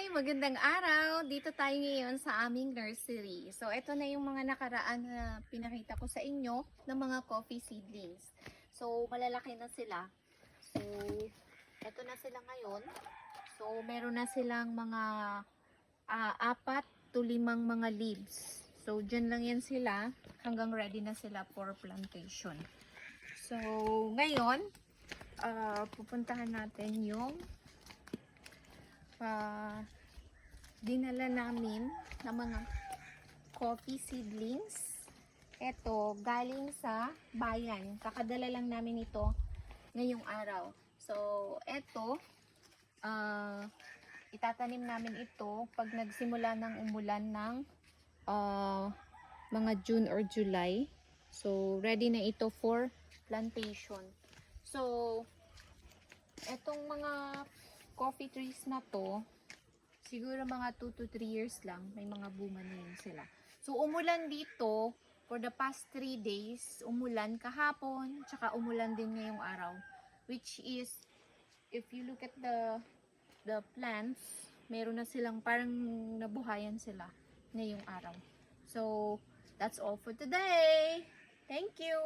Magandang araw! Dito tayo ngayon sa aming nursery. So, ito na yung mga nakaraan na pinakita ko sa inyo ng mga coffee seedlings. So, malalaki na sila. So, ito na sila ngayon. So, meron na silang mga 4 to 5 mga leaves. So, dyan lang yan sila hanggang ready na sila for plantation. So, ngayon, pupuntahan natin yung dinala namin ng mga coffee seedlings. Ito, galing sa bayan. Kakadala lang namin ito ngayong araw. So, ito, itatanim namin ito pag nagsimula ng umulan ng mga June or July. So, ready na ito for plantation. So, etong mga coffee trees na to, siguro mga 2 to 3 years lang, may mga bunga na yun sila. So, umulan dito, for the past 3 days, umulan kahapon, tsaka umulan din ngayong araw. Which is, if you look at the plants, meron na silang parang nabuhayan sila ngayong araw. So, that's all for today. Thank you!